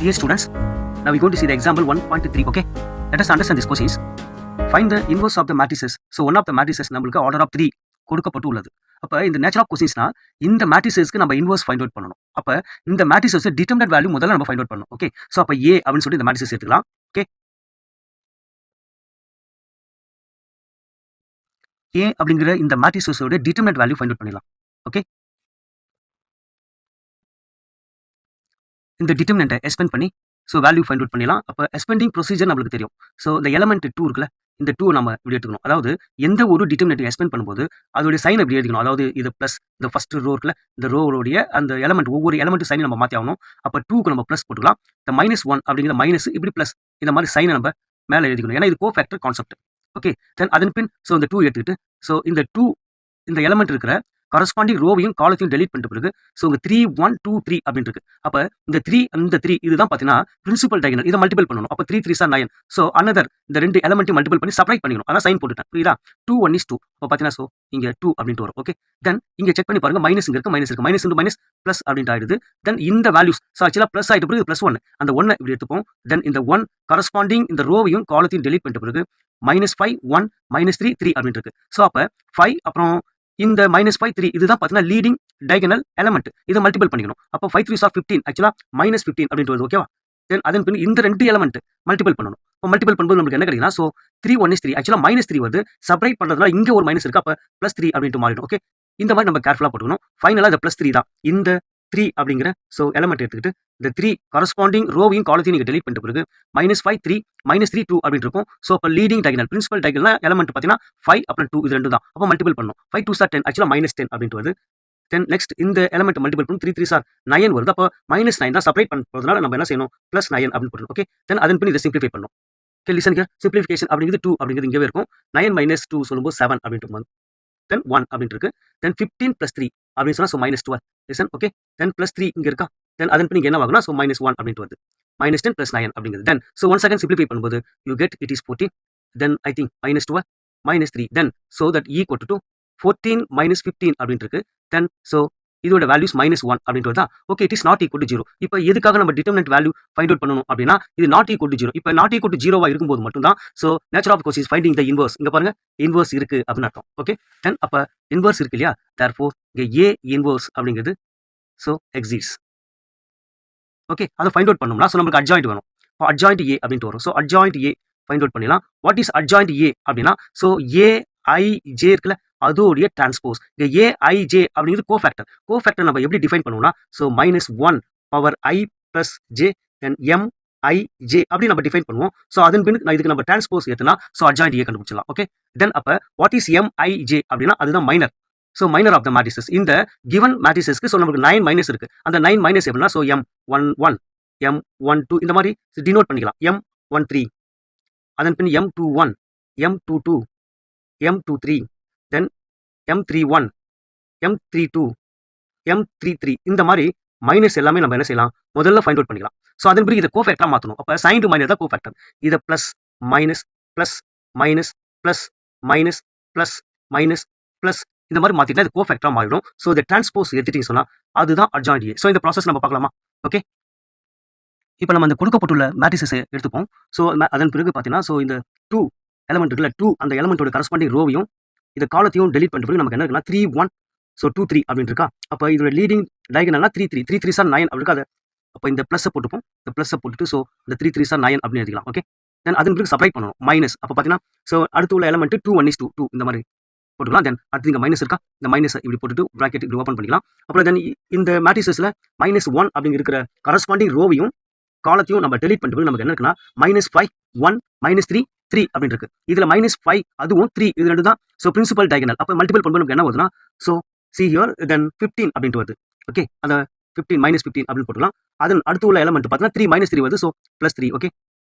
Dear students, now we're going to see the example 1.3. Okay, let us understand this question. Find the inverse of the matrices. So one of the matrices நம்மளுக்கு order of 3 கொடுக்கப்பட்டு உள்ளது. அப்ப இந்த nature of கொஸ்டின்ஸ்னா இந்த மேட்ரிசஸ்க்கு நம்ம inverse find out பண்ணணும். அப்ப இந்த மேட்ரிசஸ் டிட்டர்மினன்ட் வேல்யூ முதல்ல நம்ம ஃபைண்ட் அவுட் பண்ணணும். ஓகே, சோ அப்ப A அப்படின்னு சொல்லி இந்த மேட்ரிசஸ் எடுத்துக்கலாம். ஓகே, A அப்படிங்கிற இந்த மேட்ரிசஸோட டிட்டர்மினன்ட் வேல்யூ ஃபைண்ட் அவுட் பண்ணிடலாம். ஓகே, இந்த டிட்டர்மினன்ட்டை எக்ஸ்பெண்ட் பண்ணி ஸோ வேல்யூ ஃபைண்ட் அவுட் பண்ணிடலாம். அப்போ எக்ஸ்பெண்டிங் ப்ரொசீஜர் நம்மளுக்கு தெரியும். ஸோ இந்த எலமெண்ட் 2 இருக்குல்ல, இந்த 2 நம்ம இப்படி எடுத்துக்கணும். அதாவது எந்த ஒரு டிட்டர்மினன்ட் எக்ஸ்பெண்ட் பண்ணும்போது அதோடைய சைன் எப்படி எழுதிக்கணும். அதாவது இது ப்ளஸ் இந்த ஃபர்ஸ்ட் ரோ இருக்குல்ல, இந்த ரோவுடைய அந்த எலமெண்ட் ஒவ்வொரு எலமெண்ட் சைனை நம்ம மாற்றி ஆகணும். அப்போ 2க்கு நம்ம ப்ளஸ் போட்டுக்கலாம். இந்த -1 அப்படிங்கிற மைனஸ் இப்படி ப்ளஸ் இந்த மாதிரி சைனை நம்ம மேலே எழுதிக்கணும். ஏன்னா இது கோஃபேக்டர் கான்செப்ட். ஓகே, தென் அதன் பின் ஸோ இந்த 2 எடுத்துக்கிட்டு ஸோ இந்த 2 இந்த எலமெண்ட் இருக்கிற கரஸ்பாண்டிங் ரோவையும் காலத்தையும் டெலிட் பண்ணிட்டு பிறகு ஸோ உங்க 3 1 2 3 அப்படின்னு இருக்கு. அப்போ இந்த 3 இதுதான் பார்த்தீங்கன்னா பிரின்சிபல் டைகனல். இதை மல்டிபிள் பண்ணணும். அப்போ 3 3 9. ஸோ அனதர் இந்த ரெண்டு எலமெண்ட்டையும் மல்டிபிள் பண்ணி செப்பரேட் பண்ணிக்கணும். அதான் சைன் போட்டுட்டேன். புரியுதா? 2 1 is 2. அப்போ பார்த்தீங்கன்னா ஸோ இங்கே 2 அப்படின்ட்டு வரும். ஓகே, தென் இங்கே செக் பண்ணி பாருங்க. மைனஸ் இங்கே இருக்கு, மைனஸ் இருக்கு, மைனஸ் இன்டு மைனஸ் ப்ளஸ் அப்படின்ட்டு ஆயிடுது. தென் இந்த வேல்யூஸ் ஸோ ஆக்சுவலாக ப்ளஸ் ஆகிட்டு பிறகு +1 அந்த 1 இப்படி எடுத்துப்போம். தென் இந்த 1 கரஸ்பாண்டிங் இந்த ரோவையும் காலத்தையும் டெலிட் பண்ணிட்டு பிறகு -5 1 -3 3 அப்படின்ட்டு இருக்கு. ஸோ அப்போ 5 அப்புறம் இந்த -5 3 இதுதான் பார்த்தீங்கன்னா லீடிங் டைகனல் எலமெண்ட். இதை மல்டிபிள் பண்ணிக்கணும். அப்போ 5 3 ஆர் 15 ஆக்சுவலா -15 அப்படின்ட்டு வருது. ஓகேவா? தென் அதன் பின் இந்த ரெண்டு எலமெண்ட் மல்டிபிள் பண்ணணும். இப்போ மல்டிபிள் பண்ணும்போது நமக்கு என்ன கிடைக்குன்னா ஸோ 3 1 is 3 ஆக்சுவலா -3 வருது. செப்பரேட் பண்ணுறதுனால இங்கே ஒரு மைனஸ் இருக்கு. அப்போ +3 அப்படின்ட்டு மாறிடும். ஓகே, இந்த மாதிரி நம்ம கேர்ஃபுல்லாக போட்டுக்கணும். ஃபைனலாக இந்த +3 தான். இந்த 3 அப்படிங்கிற ஸோ எலமெண்ட் எடுத்துக்கிட்டு இந்த 3 கரஸ்பாண்டிங் ரோவையும் காலத்தையும் நீங்கள் டெலிட் பண்ணிட்டு பிறகு -5 3 -3 2 அப்படின்னு இருக்கும். ஸோ அப்போ leading diagonal principal diagonal element பார்த்தீங்கன்னா 5 அப்புறம் 2 இது ரெண்டு தான். அப்போ மல்டிபிள் பண்ணும். 5 2 10 ஆக்சுவலாக -10 அப்படின்ட்டு வருது. தென் நெக்ஸ்ட் இந்த எலமெண்ட் மல்டிபிள் பண்ணும். 3 3 9 வருது. அப்போ -9 தான் செப்பரேட் பண்ணுறதுனால நம்ம என்ன செய்யணும் +9 அப்படின்னு போடணும். ஓகே, தென் அதன் பின் இதை சிம்பிளிஃபை பண்ணணும். Okay, listen here. சிம்பிளிஃபிகேஷன் அப்படிங்கிறது 2 அப்படிங்கிறது இங்கே இருக்கும். 9 - 2 சொல்லும்போது 7 அப்படின்ட்டு வந்து தென் 1 அப்படின்ட்டு இருக்கு. தென் 15 + 3 அப்படின்னு சொன்னா ஸோ -12. லிசன். ஓகே, தென் +3 இங்க இருக்கா. தென் அதன் பின் இங்க என்ன ஆகும்னா ஸோ -1 அப்படின்ட்டு வருது. -10 + 9 அப்படிங்கிறது. Then so once again simplify பண்ணும்போது you get it is 14. Then I think -12 -3 then so that equal to 14 - 15 அப்படின்ட்டு இருக்கு. தென் ஸோ இதோட வேல்யூஸ் -1 அப்படின்ட்டு வருதா. Okay, it is not equal to 0. இப்போ எதுக்காக நம்ம டிட்டர்மினன்ட் வேல்யூ ஃபைண்ட் அவுட் பண்ணணும் அப்படின்னா இது நாட் ஈக்குவல் டு 0. இப்போ நாட் ஈக்குவல் டு 0 இருக்கும்போது மட்டும் தான் so nature of question finding the inverse. இங்க பாருங்க இன்வர்ஸ் இருக்கு அப்படின்னு அர்த்தம். ஓகே, தென் அப்ப இன்வர்ஸ் இருக்கு இல்லையா, தேர்ஃபோர் இங்க A இன்வர்ஸ் அப்படிங்கிறது ஸோ எக்ஸிஸ்ட்ஸ். ஓகே, அதை ஃபைண்ட் அவுட் பண்ணோம்னா ஸோ நமக்கு அட்ஜாயிண்ட் வேணும். இப்போ அட்ஜாயிண்ட் A அப்படின்ட்டு வரும். So adjoint A find out பண்ணிடலாம். வாட் இஸ் அட்ஜாயிண்ட் A அப்படின்னா ஸோ AIJ இருக்குல்ல அதோடைய டிரான்ஸ்போஸ். இங்க AIJ அப்படிங்கிறது கோஃபேக்டர் நம்ம எப்படி டிஃபைன் பண்ணுவோம்னா so -1 power I + J then MIJ அப்படி நம்ம டிஃபைன் பண்ணுவோம். ஸோ அதன் பின் இதுக்கு நம்ம டிரான்ஸ்போஸ் ஏத்துனா ஸோ அட்ஜாயிண்ட் A கண்டுபிடிச்சிடலாம். ஓகே, தென் அப்ப வாட் இஸ் MIJ அப்படின்னா அதுதான் minor. So minor of the matrices. இந்த கிவன் மேட்ரிசஸ்க்கு ஸோ நமக்கு 9 மைனஸ் இருக்கு. அந்த 9 மைனஸ் எப்படின்னா ஸோ M11 M12 இந்த மாதிரி டினோட் பண்ணிக்கலாம். M13 அதன் பின் M21 M22 M23 தென் M31 M32 M33 இந்த மாதிரி மைனஸ் எல்லாமே நம்ம என்ன செய்யலாம் முதல்ல ஃபைண்ட் அவுட் பண்ணிக்கலாம். ஸோ அதன் பிறகு இதை கோஃபேக்டராக மாற்றணும். அப்போ சைன் டு மைனஸ் தான் கோஃபேக்டர். இதை plus minus plus minus plus minus plus minus plus இந்த மாதிரி மாற்றிட்டா இது கோஃபேக்டராக மாறிடும். ஸோ இதை டிரான்ஸ்போஸ் எடுத்துட்டீங்க சொன்னால் அதுதான் அட்ஜாயிண்ட் A. ஸோ இந்த ப்ராசஸ் நம்ம பார்க்கலாமா? ஓகே, இப்போ நம்ம அந்த கொடுக்கப்பட்டுள்ள மேட்ரிசஸை எடுத்துப்போம். ஸோ அதன் பிறகு பார்த்தீங்கன்னா ஸோ இந்த 2 எலமெண்ட் இருக்குல்ல 2 அந்த எலமெண்ட்டோட கரஸ்பாண்டிங் ரோவையும் இந்த காலத்தையும் டெலிட் பண்ணிட்டு பிறகு நமக்கு என்ன இருக்குன்னா 3 1 ஸோ 2 3 அப்படின்னு இருக்கா. அப்போ இதோட லீடிங் டைகனல்னா 3 3 3 3 9 அப்படி இருக்கா. அதை அப்போ இந்த ப்ளஸ்ஸை போட்டுப்போம். இந்த ப்ளஸ்ஸை போட்டுட்டு ஸோ இந்த 3 3 9 அப்படின்னு எழுதிக்கலாம். ஓகே, தென் அதன் பிறகு செப்பரேட் பண்ணணும். மைனஸ் அப்போ பார்த்தீங்கன்னா ஸோ அடுத்து உள்ள எலமெண்ட் 2 1 is 2 2 இந்த மாதிரி போட்டுக்கலாம். தென் அடுத்து இங்கே மைனஸ் இருக்கா. இந்த மைனஸ் இப்படி போட்டுட்டு ப்ராக்கெட் இப்படி ஓப்பன் பண்ணிக்கலாம். அப்புறம் தென் இந்த மேட்ரிசஸ்ல -1 அப்படிங்க இருக்கிற கரஸ்பாண்டிங் ரோவையும் காலத்தையும் நம்ம டெலிட் பண்ணிட்டு நமக்கு என்ன இருக்குன்னா -5 1 -3 3 அப்படின்னு இருக்கு. இதுல -5 அதுவும் 3 இது ரெண்டு தான் ஸோ பிரின்சிபல் டைகனல். அப்போ மல்டிபிள் பண்ணும்போது நமக்கு என்ன வருதுன்னா ஸோ சி ஹியர் தென் 15 அப்படின்ட்டு வருது. ஓகே, அந்த 15 -15 அப்படின்னு போட்டுக்கலாம். அதன் அடுத்து உள்ள எலமெண்ட் பார்த்தீங்கன்னா 3 -3 வருது. ஸோ +3. ஓகே,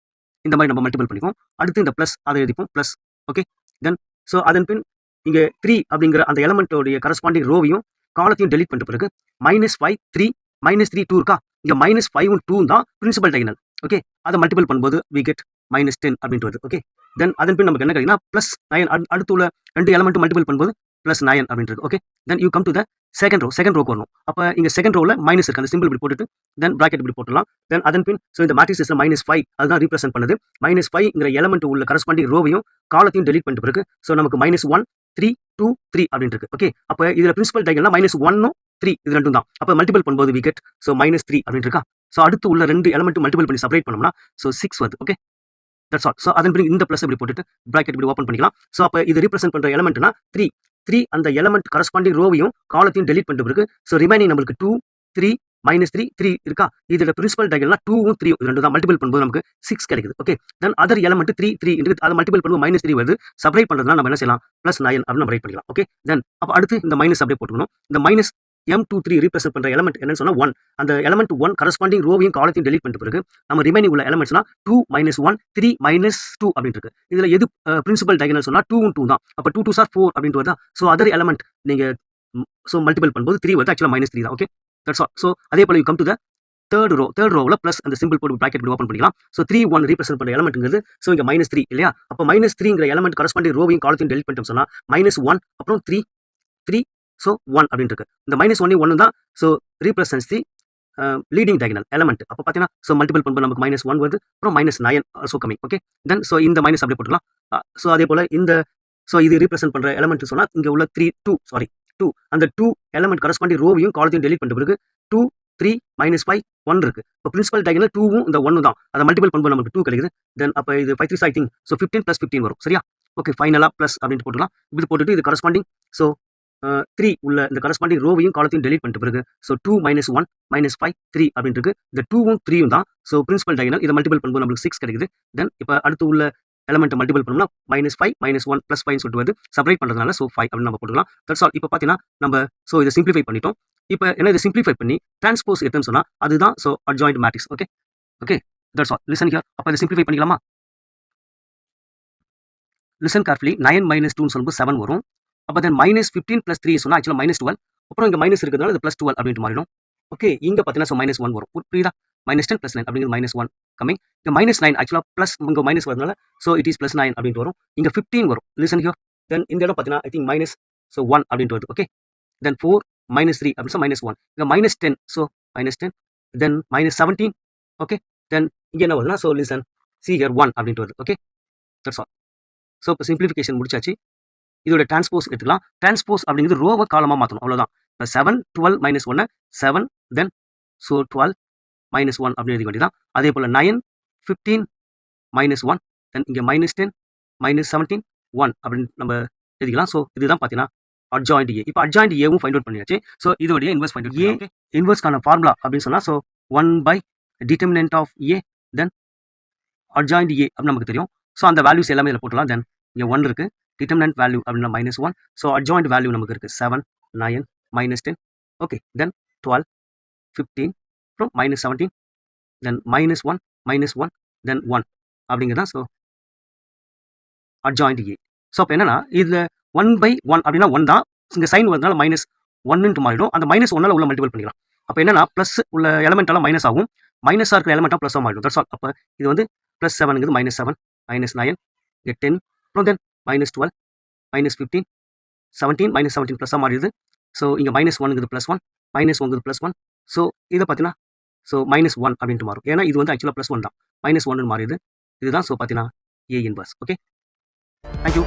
இந்த மாதிரி நம்ம மல்டிபிள் பண்ணிப்போம். அடுத்து இந்த ப்ளஸ் அதை எழுதிப்போம் ப்ளஸ். ஓகே, தென் ஸோ அதன் பின் இங்கே 3 அப்படிங்கிற அந்த எலமெண்ட்டோடைய கரஸ்பாண்டிங் ரோவையும் காலத்தையும் டெலிட் பண்ணிட்டு பிறகு -5 3 -3 2 இருக்கா. இங்க -5 2 தான் பிரின்சிபல் டைகனல். ஓகே, அதை மல்டிபிள் பண்ணும்போது we get -10 அப்படின்ட்டு வருது. ஓகே, தென் அதன் பின் நமக்கு என்ன கிடைக்குன்னா +9 அடுத்து உள்ள ரெண்டு எலமெண்ட் மல்டிபிள் பண்ணும்போது ப்ளஸ் 9 அப்படின்னு இருக்கு. Okay, then you come to the second ரோக்கு வரணும். அப்போ இங்கே செகண்ட் ரோவில் மைனஸ் இருக்குது, அந்த சிம்பிள் இப்படி போட்டுட்டு தென் ப்ராக்கெட் இப்படி போட்டுடலாம். தென் அதன் பின் ஸோ இந்த மேட்ரிக்ஸில் -5 அதுதான் ரீப்ரசென்ட் பண்ணுது. -5ங்கிற எலமெண்ட் உள்ள கரஸ்பாண்டிங் ரோவையும் காலத்தையும் டெலீட் பண்ணிட்டு பிறகு ஸோ நமக்கு -1 3 2 3 அப்படின்னு இருக்கு. ஓகே, அப்போ இதில் பிரின்சிபல் டைகனல்னா -1 3 இது ரெண்டும் தான். அப்போ மல்டிபிள் பண்ணும்போது வி கெட் ஸோ -3 அப்படின்னு இருக்கா. ஸோ அடுத்து உள்ள ரெண்டு எலமெண்ட் மல்டிபிள் பண்ணி செப்பரேட் பண்ணோம்னா ஸோ 6 வருது. Okay, that's all. ஸோ அதன் பிறகு இந்த ப்ளஸ் இப்படி போட்டுட்டு ப்ராக்கெட் இப்படி ஓப்பன் பண்ணிக்கலாம். ஸோ அப்போ இது ரீப்ரசென்ட் பண்ணுற எலமெண்ட்னா 3 அந்த எலமெண்ட் கரஸ்பாண்டிங் ரோவையும் காலத்தையும் டெலீட் பண்ணிட்டு பிறகு ஸோ ரிமைனிங் நம்மளுக்கு 2 3 -3 இருக்கா. இதோட பிரின்சிபல் டைகனல்னா 2வும் 3 இது ரெண்டு தான். மல்டிபிள் பண்ணும்போது நமக்கு 6 கிடைக்குது. ஓகே, தென் அதர் எலமெண்ட் 3 இருக்கு, அதை மல்டிபிள் பண்ணும்போது -3 வருது. செப்பரேட் பண்ணுறதுனா நம்ம என்ன செய்யலாம், +9 அப்படின்னு நம்ம ரைட் பண்ணிக்கலாம். ஓகே, தென் அப்போ அடுத்து இந்த மைனஸ் அப்படியே போட்டுக்கணும். இந்த -M23 ரீப்ரசென்ட் பண்ணுற எலமெண்ட் என்னன்னு சொன்னா 1. அந்த எலமெண்ட் 1 கரஸ்பாண்டிங் ரோவையும் காலத்தையும் டெலீட் பண்ணிட்டு பிறகு நம்ம ரிமைனிங் உள்ள எலமெண்ட்ஸ்னா 2 -1 3 -2 அப்படின்னு இருக்கு. இதுல எது பிரின்சிபல் டைகனல் சொன்னா 2 2 தான். அப்போ 2 2s are 4 அப்படின்ட்டு வருதா. ஸோ அதர் எலமெண்ட் நீங்க ஸோ மல்டிபிள் பண்ணும்போது 3 வருது, ஆக்சுவலாக -3 தான். Okay, that's all. ஸோ அதே போல you come to the third ரோவில் ப்ளஸ் அந்த சிம்பிள் போட்டு ப்ராக்கெட் ஓப்பன் பண்ணிக்கலாம். ஸோ 3 1 ரீப்ரசென்ட் பண்ணுற எலமெண்ட்ங்கிறது ஸோ இங்கே -3 இல்லையா. அப்போ -3ங்கிற எலமெண்ட் கரஸ்பாண்டிங் ரோவையும் காலத்தையும் டெலீட் பண்ணிட்டோம் சொன்னா -1 அப்புறம் 3 ஸோ 1 அப்படின்னு இருக்கு. இந்த -1 1 தான் so represents the leading diagonal element. அப்போ பார்த்தீங்கன்னா ஸோ மல்டிபிள் பண்ணும்போது நமக்கு -1 வருது, அப்புறம் -9 ஸோ கம்மி. ஓகே, தென் ஸோ இந்த மைனஸ் அப்படியே போட்டுக்கலாம். ஸோ அதே போல் இந்த ஸோ இது ரீப்ரசென்ட் பண்ணுற எலமெண்ட் சொன்னால் இங்கே உள்ள 2 அந்த 2 எலமெண்ட் கரஸ்பாண்டிங் ரோவையும் காலத்தையும் டெலீட் பண்ணிட்ட பிறகு 2 3 -5 1 இருக்கு. இப்போ பிரின்சிபல் டைகனல் 2வும் இந்த 1 தான். அதை மல்டிபிள் பண்ணும்போது நமக்கு 2 கிடைக்குது. தென் அப்போ இது 5 3 ஐ திங்க் ஸோ 15 + 15 வரும். சரியா. ஓகே, ஃபைனலாக ப்ளஸ் அப்படின்ட்டு போட்டுக்கலாம். இப்படி போட்டுட்டு இது கரஸ்பாண்டிங் ஸோ 3 உள்ள இந்த கரஸ்பாண்டிங் ரோவையும் காலத்தையும் டெலீட் பண்ணிட்ட பிறகு ஸோ 2 -1 -5 3 அப்படின்னு இருக்கு. இந்த 2வும் 3யும் தான் ஸோ பிரின்சிபல் டைகனல். இதை மல்டிபிள் பண்ணும்போது நம்மளுக்கு 6 கிடைக்குது. தென் இப்போ அடுத்து உள்ள எலமெண்ட் மல்டிபிள் பண்ணோம்னா -5 -1 +5 சொல்லிட்டு வருது. செப்பரேட் பண்ணுறதுனால ஸோ 5 அப்படின்னு நம்ம போட்டுக்கலாம். That's all. இப்போ பார்த்தீங்கன்னா நம்ம ஸோ இதை சிம்பிளிஃபை பண்ணிட்டோம். இப்போ என்ன இதை சிம்பிளிஃபை பண்ணி டிரான்ஸ்போஸ் எடுத்துன்னு சொன்னா அதுதான் so adjoint matrix. Okay okay, that's all. Listen here. அப்போ இதை சிம்பிளிஃபை பண்ணிக்கலாமா. Listen carefully. 9 - 2 சொல்லும்போது 7 வரும். அப்போ தென் -15 + 3 சொன்னா ஆக்சுவலாக -12. அப்புறம் இங்கே மைனஸ் இருக்கிறதுனால இது +12 அப்படின்ட்டு மாறிடும். ஓகே, இங்கே பார்த்தீங்கன்னா ஸோ -1 வரும். புரியுதா. -10 + 9 அப்படிங்கிறது -1 கம்மிங். இங்கே -9 ஆக்சுவலாக ப்ளஸ் இங்கே மைனஸ் வரதுனால ஸோ இட் இஸ் +9 அப்படின்ட்டு வரும். இங்கே 15 வரும். Listen here. தென் இந்த இடம் பார்த்தீங்கன்னா ஐ திங்க் -1 அப்படின்ட்டு வருது. ஓகே, தென் 4 -3 அப்படின்னு ஸோ -1. இங்கே -10 ஸோ -10 தென் -17. ஓகே, தென் இங்கே என்ன வருதுன்னா ஸோ லிசன் சி ஹியர் 1 அப்படின்ட்டு வருது. Okay, that's all. ஸோ இப்போ சிம்பிளிஃபிகேஷன் முடிச்சாச்சு. இதோட டிரான்ஸ்போஸ் எடுத்துக்கலாம். டிரான்ஸ்போஸ் அப்படிங்கிறது ரோவை காலமாக மாற்றணும், அவ்வளோதான். இப்போ 7 12 -1 7 தென் ஸோ 12 -1 அப்படின்னு எழுதி வேண்டியதான். அதே போல் 9 15 -1 தென் இங்கே -10 -17 1 அப்படின்னு நம்ம எழுதிக்கலாம். ஸோ இதுதான் பார்த்தீங்கன்னா அட்ஜாயிண்ட் ஏ. இப்போ அட்ஜாயிண்ட் ஏவும் ஃபைண்ட் அவுட் பண்ணியாச்சு. ஸோ இதோடைய இன்வெர்ஸ் ஃபைண்ட் அவுட். ஏ இன்வெர்ஸ்க்கான ஃபார்முலா அப்படின்னு சொன்னால் so 1/det of A then adjoint A அப்படின்னு நமக்கு தெரியும். ஸோ அந்த வேல்யூஸ் எல்லாமே இதில் போட்டலாம். தென் இங்கே 1 இருக்குது. டிட்டர்மினன்ட் வேல்யூ அப்படின்னா -1. ஸோ அட்ஜாயிண்ட் வேல்யூ நமக்கு இருக்குது 7 9 -10. ஓகே, தென் 12 15 அப்புறம் -17 தென் -1 -1 தென் 1 அப்படிங்கிறதான் ஸோ அட்ஜாயிண்ட் ஏ. ஸோ அப்போ என்னன்னா இதில் 1/1 அப்படின்னா 1 தான். இங்கே சைன் வரதுனால -1ன்ட்டு மாறிடும். அந்த -1 உள்ள மல்டிபிள் பண்ணிக்கலாம். அப்போ என்னன்னா ப்ளஸ் உள்ள எலமெண்ட் எல்லாம் மைனஸ் ஆகும், மைனஸாக இருக்கிற எலமெண்ட்டாக ப்ளஸ்ஸாக மாறிடும். That's all. அப்போ இது வந்து +7ங்கிறது -7 -9 இங்கே 10 அப்புறம் தென் -12 -15 17 -17 ப்ளஸ்ஸாக மாறிடுது. ஸோ இங்கே -1ங்கிறது +1 -1ங்கிறது +1. ஸோ இதை பார்த்தீங்கன்னா ஸோ -1 அப்படின்ட்டு மாறும். ஏன்னா இது வந்து ஆக்சுவலாக +1 தான். -1ன்னு மாறிடுது. இதுதான் ஸோ பார்த்தீங்கன்னா ஏ இன்வர்ஸ். Okay, thank you.